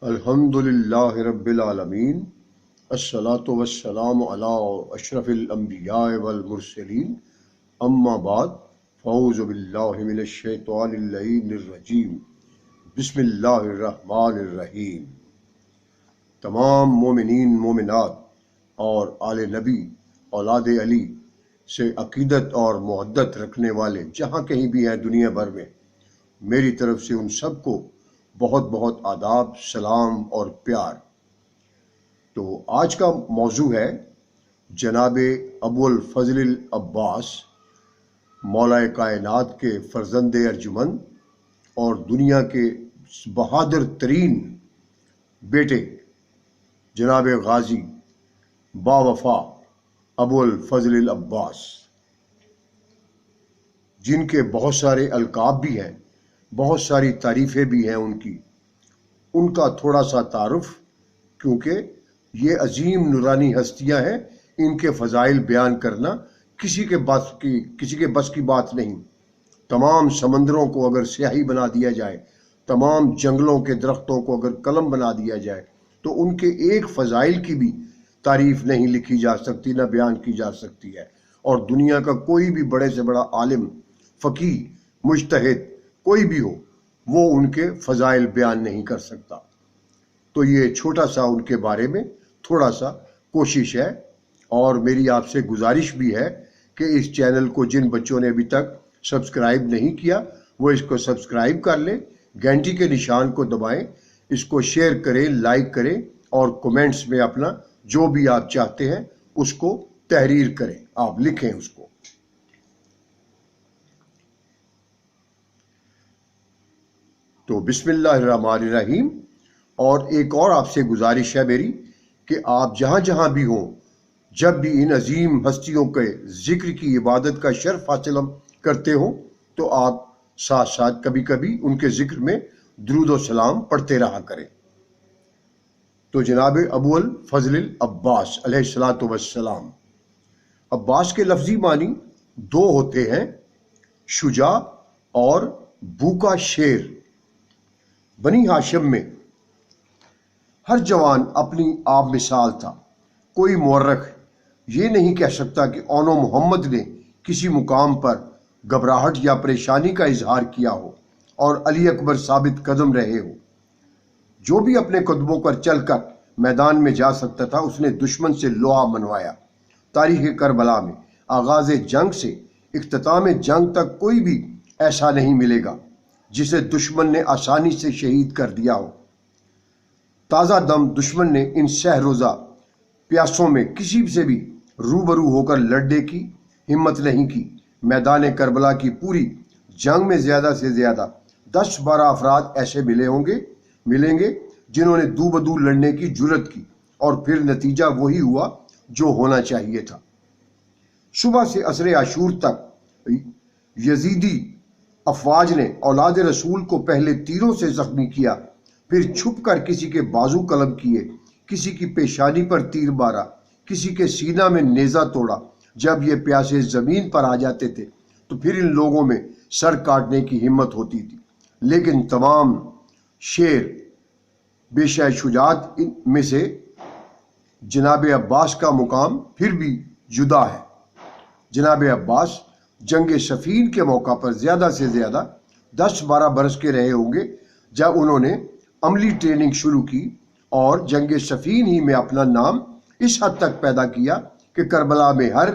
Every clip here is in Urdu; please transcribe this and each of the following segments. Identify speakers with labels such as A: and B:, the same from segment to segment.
A: الحمد للہ رب العالمین، الصلاۃ والسلام علی اشرف الانبیاء والمرسلین، اما بعد، فاعوذ باللہ من الشیطان اللعین الرجیم، بسم اللہ الرحمن الرحیم۔ تمام مومنین مومنات اور آل نبی اولاد علی سے عقیدت اور محبت رکھنے والے جہاں کہیں بھی ہیں دنیا بھر میں، میری طرف سے ان سب کو بہت بہت آداب، سلام اور پیار۔ تو آج کا موضوع ہے جناب ابو الفضل العباس، مولا کائنات کے فرزند ارجمند اور دنیا کے بہادر ترین بیٹے جناب غازی باوفا ابو الفضل العباس، جن کے بہت سارے القاب بھی ہیں، بہت ساری تعریفیں بھی ہیں ان کا تھوڑا سا تعارف، کیونکہ یہ عظیم نورانی ہستیاں ہیں، ان کے فضائل بیان کرنا کسی کے بس کی بات نہیں۔ تمام سمندروں کو اگر سیاہی بنا دیا جائے، تمام جنگلوں کے درختوں کو اگر قلم بنا دیا جائے، تو ان کے ایک فضائل کی بھی تعریف نہیں لکھی جا سکتی، نہ بیان کی جا سکتی ہے۔ اور دنیا کا کوئی بھی بڑے سے بڑا عالم، فقیہ، مجتہد کوئی بھی ہو، وہ ان کے فضائل بیان نہیں کر سکتا۔ تو یہ چھوٹا سا ان کے بارے میں تھوڑا سا کوشش ہے، اور میری آپ سے گزارش بھی ہے کہ اس چینل کو جن بچوں نے ابھی تک سبسکرائب نہیں کیا، وہ اس کو سبسکرائب کر لیں، گھنٹی کے نشان کو دبائیں، اس کو شیئر کریں، لائک کریں، اور کومنٹس میں اپنا جو بھی آپ چاہتے ہیں اس کو تحریر کریں، آپ لکھیں اس کو۔ تو بسم اللہ الرحمن الرحیم۔ اور ایک اور آپ سے گزارش ہے میری کہ آپ جہاں جہاں بھی ہوں، جب بھی ان عظیم ہستیوں کے ذکر کی عبادت کا شرف حاصل کرتے ہوں، تو آپ ساتھ ساتھ کبھی کبھی ان کے ذکر میں درود و سلام پڑھتے رہا کریں۔ تو جناب ابو الفضل العباس علیہ الصلاۃ والسلام، عباس کے لفظی معنی دو ہوتے ہیں، شجاع اور بھوکا شیر۔ بنی ہاشم میں ہر جوان اپنی آپ مثال تھا۔ کوئی مورخ یہ نہیں کہہ سکتا کہ اون محمد نے کسی مقام پر گھبراہٹ یا پریشانی کا اظہار کیا ہو اور علی اکبر ثابت قدم رہے ہو۔ جو بھی اپنے قدموں پر چل کر میدان میں جا سکتا تھا، اس نے دشمن سے لوہا منوایا۔ تاریخ کربلا میں آغاز جنگ سے اختتام جنگ تک کوئی بھی ایسا نہیں ملے گا جسے دشمن نے آسانی سے شہید کر دیا ہو۔ تازہ دم دشمن نے ان سہ روزہ پیاسوں میں کسی سے بھی روبرو ہو کر لڑنے کی ہمت نہیں کی۔ میدان کربلا کی پوری جنگ میں زیادہ سے زیادہ 10-12 افراد ایسے ملیں گے جنہوں نے دو بدو لڑنے کی جرت کی، اور پھر نتیجہ وہی ہوا جو ہونا چاہیے تھا۔ صبح سے عصر عاشور تک یزیدی افواج نے اولاد رسول کو پہلے تیروں سے زخمی کیا، پھر چھپ کر کسی کے بازو قلم کیے، کسی کی پیشانی پر تیر مارا، کسی کے سینہ میں نیزہ توڑا۔ جب یہ پیاسے زمین پر آ جاتے تھے تو پھر ان لوگوں میں سر کاٹنے کی ہمت ہوتی تھی۔ لیکن تمام شیر بیشہ شجاعت میں سے جناب عباس کا مقام پھر بھی جدا ہے۔ جناب عباس جنگ صفین کے موقع پر زیادہ سے زیادہ 10-12 برس کے رہے ہوں گے، جب انہوں نے عملی ٹریننگ شروع کی، اور جنگ صفین ہی میں اپنا نام اس حد تک پیدا کیا کہ کربلا میں ہر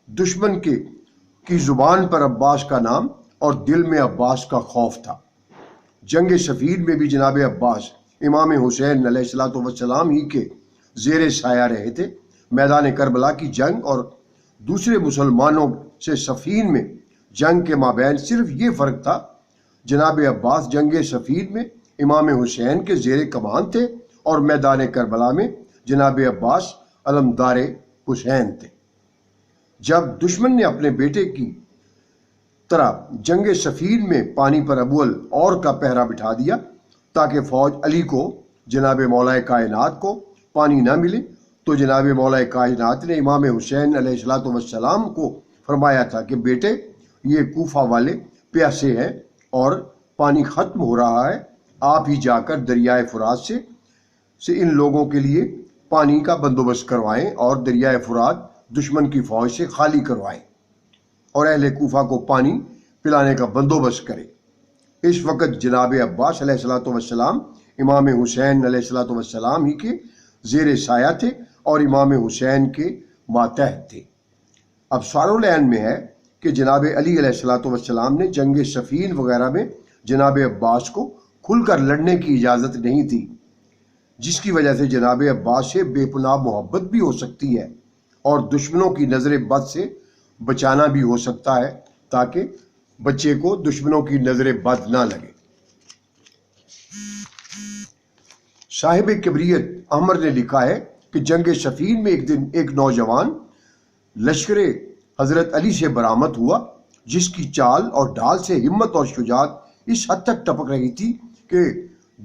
A: دشمن کی زبان پر عباس کا نام اور دل میں عباس کا خوف تھا۔ جنگ صفین میں بھی جناب عباس امام حسین علیہ الصلوۃ والسلام ہی کے زیر سایہ رہے تھے۔ میدان کربلا کی جنگ اور دوسرے مسلمانوں سے صفین میں جنگ کے مابین صرف یہ فرق تھا، جناب عباس جنگ صفین میں امام حسین کے زیر کمان تھے، اور میدان کربلا میں جناب عباس علمدار حسین تھے۔ جب دشمن نے اپنے بیٹے کی طرح جنگ صفین میں پانی پر ابول اور کا پہرا بٹھا دیا تاکہ فوج علی کو، جناب مولا کائنات کو، پانی نہ ملے، تو جناب مولا کائنات نے امام حسین علیہ الصلوۃ والسلام کو فرمایا تھا کہ بیٹے، یہ کوفہ والے پیاسے ہیں اور پانی ختم ہو رہا ہے، آپ ہی جا کر دریائے فرات سے سے ان لوگوں کے لیے پانی کا بندوبست کروائیں اور دریائے فرات دشمن کی فوج سے خالی کروائیں اور اہل کوفہ کو پانی پلانے کا بندوبست کریں۔ اس وقت جناب عباس علیہ الصلوۃ والسلام امام حسین علیہ الصلوۃ والسلام ہی کے زیر سایہ تھے اور امام حسین کے ماتحت تھے۔ اب سارولین میں ہے کہ جناب علی علیہ الصلوۃ والسلام نے جنگ صفین وغیرہ میں جناب عباس کو کھل کر لڑنے کی اجازت نہیں تھی، جس کی وجہ سے جناب عباس سے بے پناہ محبت بھی ہو سکتی ہے اور دشمنوں کی نظر بد سے بچانا بھی ہو سکتا ہے، تاکہ بچے کو دشمنوں کی نظر بد نہ لگے۔ صاحب کبریت احمر نے لکھا ہے کہ جنگ صفین میں ایک دن ایک نوجوان لشکر حضرت علی سے برآمد ہوا، جس کی چال اور ڈھال سے ہمت اور شجاعت اس حد تک ٹپک رہی تھی کہ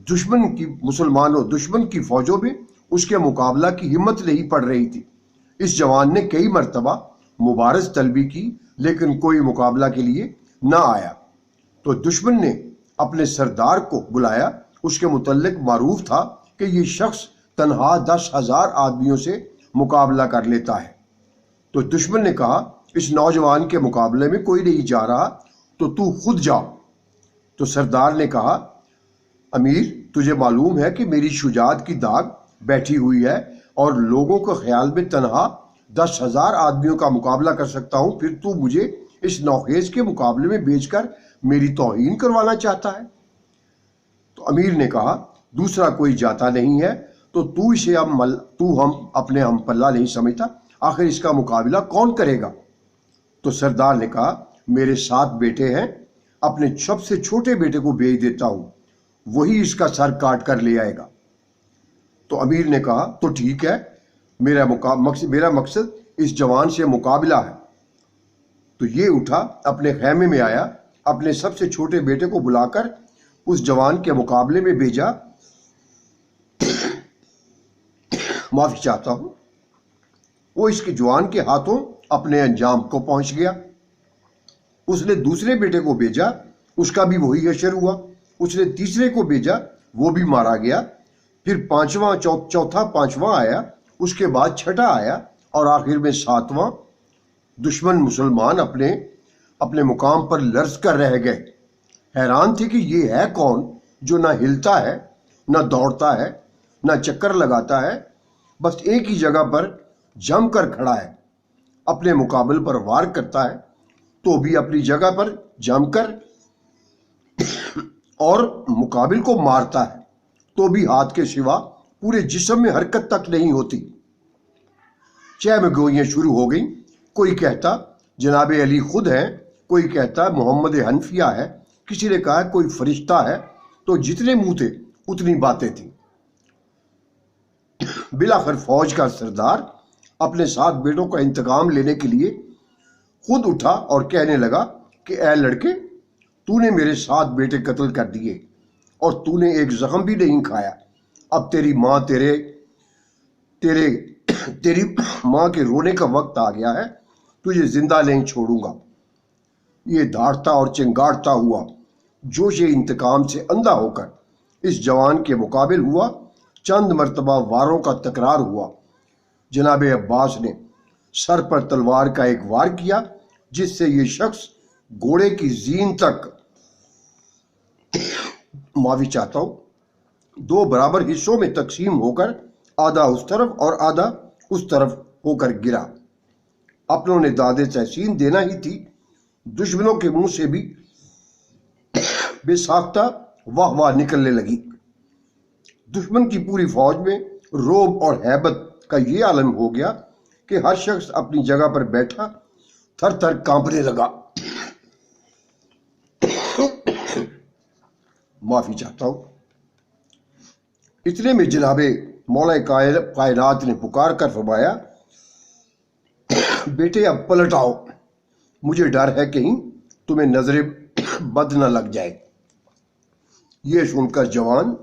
A: دشمن کی فوجوں میں اس کے مقابلہ کی ہمت نہیں پڑ رہی تھی۔ اس جوان نے کئی مرتبہ مبارز طلبی کی، لیکن کوئی مقابلہ کے لیے نہ آیا، تو دشمن نے اپنے سردار کو بلایا۔ اس کے متعلق معروف تھا کہ یہ شخص تنہا 10,000 آدمیوں سے مقابلہ کر لیتا ہے۔ تو دشمن نے کہا، اس نوجوان کے مقابلے میں کوئی نہیں جا رہا، تو خود جا۔ تو سردار نے کہا، امیر، تجھے معلوم ہے کہ میری شجاعت کی داغ بیٹھی ہوئی ہے اور لوگوں کے خیال میں تنہا 10,000 آدمیوں کا مقابلہ کر سکتا ہوں، پھر تو مجھے اس نوخیز کے مقابلے میں بھیج کر میری توہین کروانا چاہتا ہے۔ تو امیر نے کہا، دوسرا کوئی جاتا نہیں ہے، تو اسے ہم اپنے ہم پلہ نہیں سمجھتا، آخر اس کا مقابلہ کون کرے گا؟ تو سردار نے کہا، میرے 7 بیٹے ہیں، اپنے سب سے چھوٹے بیٹے کو بھیج دیتا ہوں، وہی اس کا سر کاٹ کر لے آئے گا۔ تو امیر نے کہا، تو ٹھیک ہے، میرا مقصد اس جوان سے مقابلہ ہے۔ تو یہ اٹھا، اپنے خیمے میں آیا، اپنے سب سے چھوٹے بیٹے کو بلا کر اس جوان کے مقابلے میں بھیجا۔ معافی چاہتا ہوں، وہ اس کے جوان کے ہاتھوں اپنے انجام کو پہنچ گیا۔ اس نے دوسرے بیٹے کو بھیجا، اس کا بھی وہی حشر ہوا۔ اس نے تیسرے کو بھیجا، وہ بھی مارا گیا۔ پھر چوتھا پانچواں آیا، اس کے بعد چھٹا آیا، اور آخر میں 7واں۔ دشمن مسلمان اپنے مقام پر لرز کر رہ گئے، حیران تھے کہ یہ ہے کون جو نہ ہلتا ہے، نہ دوڑتا ہے، نہ چکر لگاتا ہے، بس ایک ہی جگہ پر جم کر کھڑا ہے، اپنے مقابل پر وار کرتا ہے تو بھی اپنی جگہ پر جم کر، اور مقابل کو مارتا ہے تو بھی ہاتھ کے سوا پورے جسم میں حرکت تک نہیں ہوتی۔ چہم گوئیاں شروع ہو گئیں، کوئی کہتا جناب علی خود ہیں، کوئی کہتا محمد حنفیہ ہے، کسی نے کہا کوئی فرشتہ ہے، تو جتنے منہ تھے اتنی باتیں تھیں۔ بلاخر فوج کا سردار اپنے 7 بیٹوں کا انتقام لینے کے لیے خود اٹھا اور کہنے لگا کہ اے لڑکے، تو نے میرے 7 بیٹے قتل کر دیے اور تو نے ایک زخم بھی نہیں کھایا۔ اب تیری ماں کے رونے کا وقت آ گیا ہے، تجھے زندہ نہیں چھوڑوں گا۔ یہ دھاڑتا اور چنگاڑتا ہوا جوش انتقام سے اندھا ہو کر اس جوان کے مقابل ہوا۔ چند مرتبہ واروں کا تکرار ہوا۔ جناب عباس نے سر پر تلوار کا ایک وار کیا، جس سے یہ شخص گھوڑے کی زین تک، معافی چاہتا ہوں، 2 برابر حصوں میں تقسیم ہو کر آدھا اس طرف اور آدھا اس طرف ہو کر گرا۔ اپنوں نے دادے تحسین دینا ہی تھی، دشمنوں کے منہ سے بھی بے ساختہ واہ واہ نکلنے لگی۔ دشمن کی پوری فوج میں رعب اور ہیبت کا یہ عالم ہو گیا کہ ہر شخص اپنی جگہ پر بیٹھا تھر تھر کانپنے لگا۔ معافی چاہتا ہوں۔ اتنے میں جناب مولا کائنات نے پکار کر فرمایا، بیٹے اب پلٹ آؤ، مجھے ڈر ہے کہیں تمہیں نظر بد نہ لگ جائے۔ یہ سن کر جوان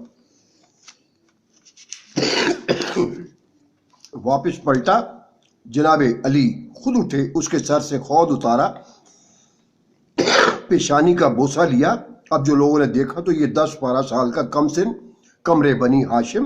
A: واپس پلٹا۔ جناب علی خود اٹھے، اس کے سر سے خود اتارا، پیشانی کا بوسہ لیا۔ اب جو لوگوں نے دیکھا تو یہ 10-12 سال کا کم سن کمرے بنی ہاشم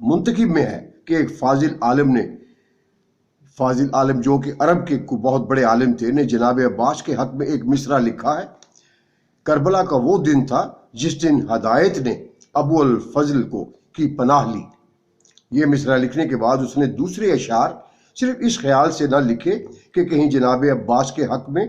A: منتخب میں ہے کہ ایک فاضل عالم جو کہ عرب کے بہت بڑے عالم تھے نے جناب عباس کے حق میں ایک مصرع لکھا ہے۔ کربلا کا وہ دن تھا جس دن ہدایت نے ابو الفضل کو کی پناہ لی۔ یہ مصرع لکھنے کے بعد اس نے دوسرے اشعار صرف اس خیال سے نہ لکھے کہ کہیں جناب عباس کے حق میں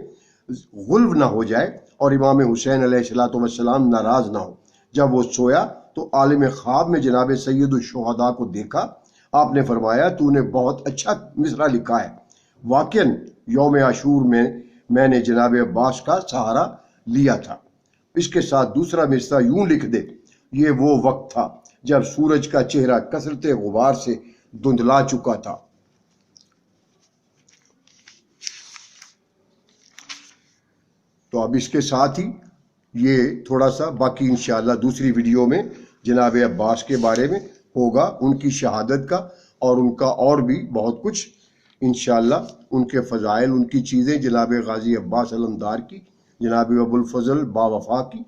A: غلو نہ ہو جائے اور امام حسین علیہ السلام ناراض نہ ہو۔ جب وہ سویا تو عالم خواب میں جناب سید الشہداء کو دیکھا۔ آپ نے فرمایا تو نے بہت اچھا مصرع لکھا ہے، واقعاً یوم عاشور میں میں نے جناب عباس کا سہارا لیا تھا۔ اس کے ساتھ دوسرا مصرع یوں لکھ دے، یہ وہ وقت تھا جب سورج کا چہرہ کثرت غبار سے دھندلا چکا تھا۔ تو اب اس کے ساتھ ہی یہ تھوڑا سا باقی انشاءاللہ دوسری ویڈیو میں جناب عباس کے بارے میں ہوگا، ان کی شہادت کا اور ان کا اور بھی بہت کچھ انشاءاللہ، ان کے فضائل، ان کی چیزیں، جناب غازی عباس علمدار کی، جناب ابو الفضل باوفا کی۔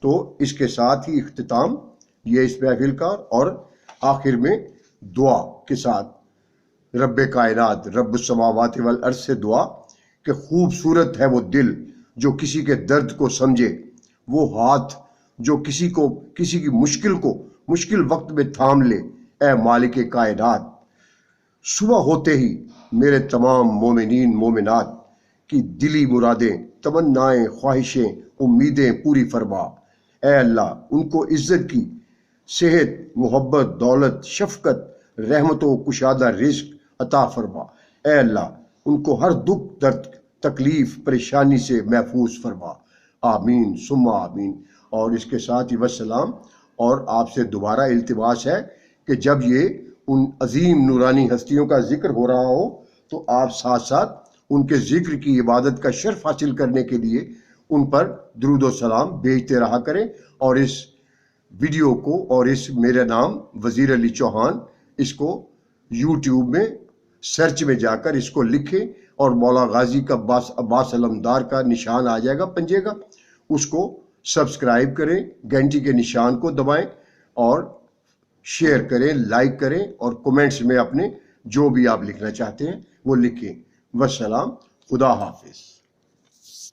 A: تو اس کے ساتھ ہی اختتام یہ اس محفل کا، اور آخر میں دعا کے ساتھ رب کائنات رب السماوات والارض سے دعا کہ خوبصورت ہے وہ دل جو کسی کے درد کو سمجھے، وہ ہاتھ جو کسی کی مشکل وقت میں تھام لے۔ اے مالک کائنات، صبح ہوتے ہی میرے تمام مومنین مومنات کی دلی مرادیں، تمنائیں، خواہشیں، امیدیں پوری فرما۔ اے اللہ، ان کو عزت کی صحت، محبت، دولت، شفقت، رحمت و کشادہ رزق عطا فرما۔ اے اللہ، ان کو ہر دکھ درد تکلیف پریشانی سے محفوظ فرما۔ آمین ثم آمین۔ اور اس کے ساتھ ہی وسلام، اور آپ سے دوبارہ التماس ہے کہ جب یہ ان عظیم نورانی ہستیوں کا ذکر ہو رہا ہو تو آپ ساتھ ساتھ ان کے ذکر کی عبادت کا شرف حاصل کرنے کے لیے ان پر درود و سلام بھیجتے رہا کریں، اور اس ویڈیو کو اور اس میرا نام وزیر علی چوہان اس کو یوٹیوب میں سرچ میں جا کر اس کو لکھیں، اور مولا غازی کا عباس علمدار کا نشان آ جائے گا پنجے کا، اس کو سبسکرائب کریں، گھنٹی کے نشان کو دبائیں اور شیئر کریں، لائک کریں، اور کومنٹس میں اپنے جو بھی آپ لکھنا چاہتے ہیں وہ لکھیں۔ والسلام، خدا حافظ۔